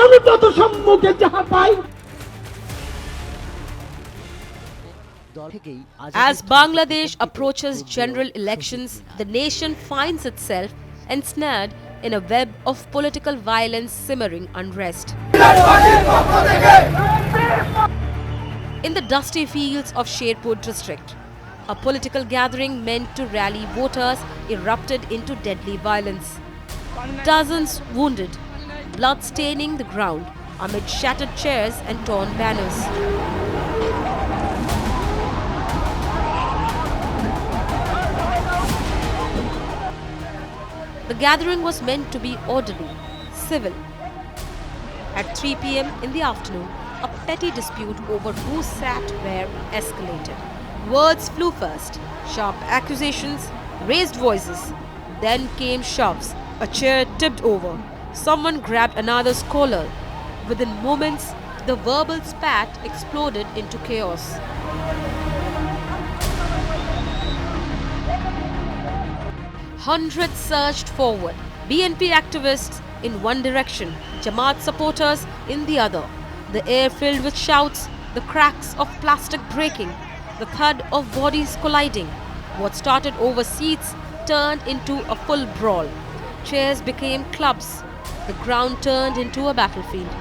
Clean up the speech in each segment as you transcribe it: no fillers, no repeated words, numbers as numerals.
আমি তত সম্মুখে যাহা পাই। As Bangladesh approaches general elections, the nation finds itself ensnared in a web of political violence, simmering unrest. In the dusty fields of Sherpur district, a political gathering meant to rally voters erupted into deadly violence. Dozens wounded, blood staining the ground amid shattered chairs and torn banners. The gathering was meant to be orderly, civil. At 3 p.m. in the afternoon, a petty dispute over who sat where escalated. Words flew first, sharp accusations, raised voices. Then came shoves. A chair tipped over. Someone grabbed another's collar. Within moments, the verbal spat exploded into chaos. Hundreds surged forward. BNP activists in one direction, Jamaat supporters in the other. The air filled with shouts, the cracks of plastic breaking, the thud of bodies colliding. What started over seats turned into a full brawl. Chairs became clubs. The ground turned into a battlefield.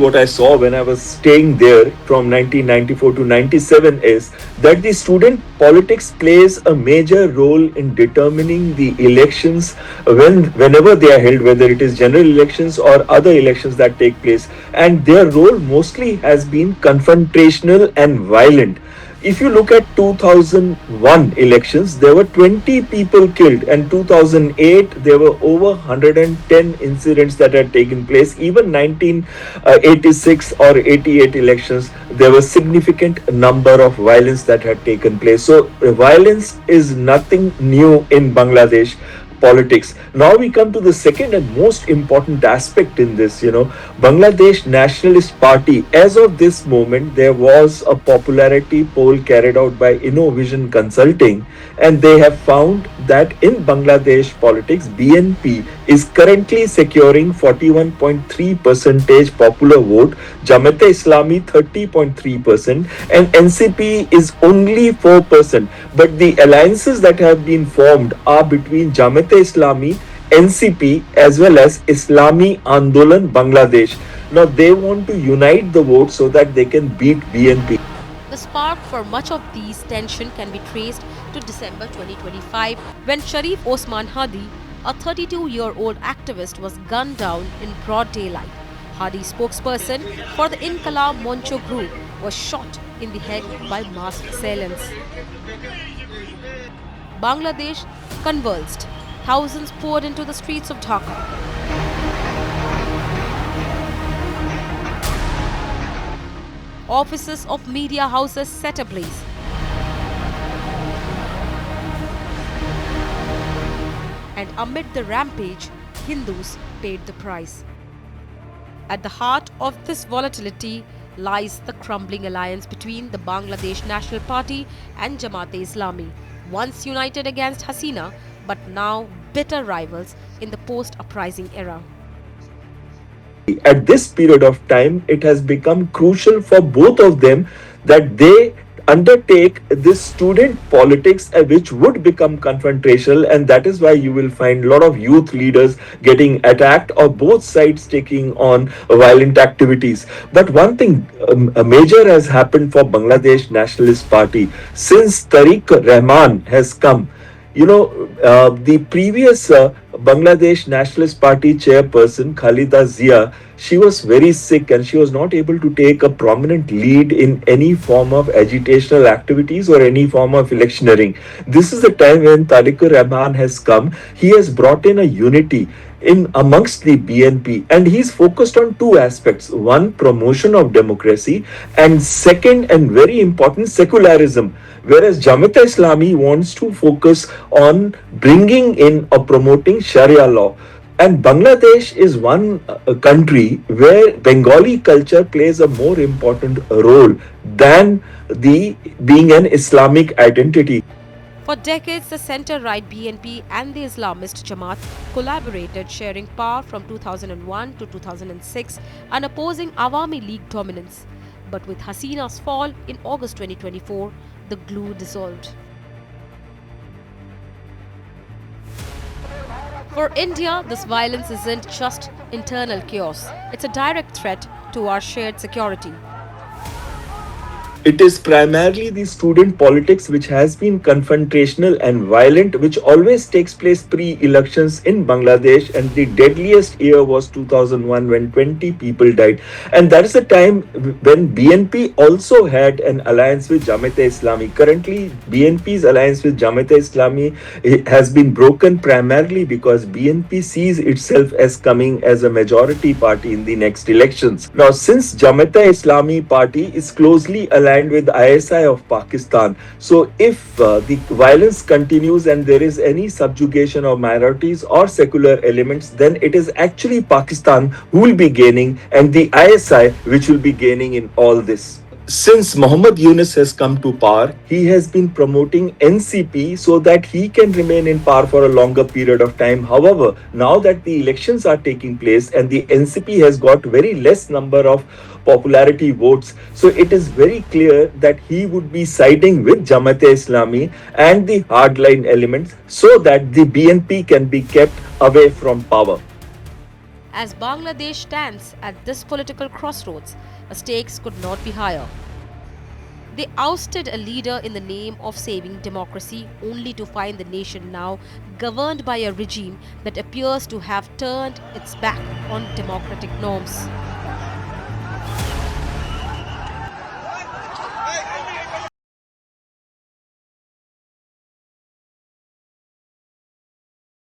What I saw when I was staying there from 1994 to 97 is that the student politics plays a major role in determining the elections whenever they are held, whether it is general elections or other elections that take place, and their role mostly has been confrontational and violent. If you look at 2001 elections, there were 20 people killed, and 2008 there were over 110 incidents that had taken place. Even 1986 or 88 elections, there was significant number of violence that had taken place. So violence is nothing new in Bangladesh politics. Now we come to the second and most important aspect in this. Bangladesh Nationalist Party, as of this moment, there was a popularity poll carried out by InnoVision Consulting, and they have found that in Bangladesh politics, BNP is currently securing 41.3% popular vote, Jamaat-e-Islami 30.3%, and NCP is only 4%. But the alliances that have been formed are between Jamaat-e-Islami, NCP, as well as Islami Andolan Bangladesh. Now they want to unite the vote so that they can beat BNP. The spark for much of these tension can be traced to December 2025, when Sharif Osman Hadi, a 32-year-old activist, was gunned down in broad daylight. Hadi's spokesperson for the Inqilab Moncho group was shot in the head by masked assailants. Bangladesh convulsed. Thousands poured into the streets of Dhaka. Offices of media houses set ablaze. And amid the rampage, Hindus paid the price. At the heart of this volatility lies the crumbling alliance between the Bangladesh National Party and Jamaat-e-Islami, once united against Hasina, but now bitter rivals in the post-uprising era. At this period of time, it has become crucial for both of them that they undertake this student politics, which would become confrontational, and that is why you will find a lot of youth leaders getting attacked or both sides taking on violent activities. But one thing major has happened for Bangladesh Nationalist Party since Tariq Rahman has come. The previous Bangladesh Nationalist Party chairperson, Khalida Zia, she was very sick and she was not able to take a prominent lead in any form of agitational activities or any form of electioneering. This is the time when Tariq Rahman has come. He has brought in a unity in amongst the BNP, and he's focused on two aspects: one, promotion of democracy, and second, and very important, secularism. Whereas Jamaat-e-Islami wants to focus on bringing in or promoting Sharia law. And Bangladesh is one country where Bengali culture plays a more important role than the being an Islamic identity. For decades, the centre-right BNP and the Islamist Jamaat collaborated, sharing power from 2001 to 2006 and opposing Awami League dominance. But with Hasina's fall in August 2024, the glue dissolved. For India, this violence isn't just internal chaos, it's a direct threat to our shared security. It is primarily the student politics which has been confrontational and violent, which always takes place pre-elections in Bangladesh, and the deadliest year was 2001 when 20 people died. And that is a time when BNP also had an alliance with Jamaat-e-Islami. Currently, BNP's alliance with Jamaat-e-Islami has been broken primarily because BNP sees itself as coming as a majority party in the next elections. Now, since Jamaat-e-Islami party is closely aligned with ISI of Pakistan. So if the violence continues and there is any subjugation of minorities or secular elements, then it is actually Pakistan who will be gaining and the ISI which will be gaining in all this. Since Muhammad Yunus has come to power, he has been promoting NCP so that he can remain in power for a longer period of time. However, now that the elections are taking place and the NCP has got very less number of popularity votes, so it is very clear that he would be siding with Jamaat-e-Islami and the hardline elements so that the BNP can be kept away from power. As Bangladesh stands at this political crossroads, the stakes could not be higher. They ousted a leader in the name of saving democracy, only to find the nation now governed by a regime that appears to have turned its back on democratic norms.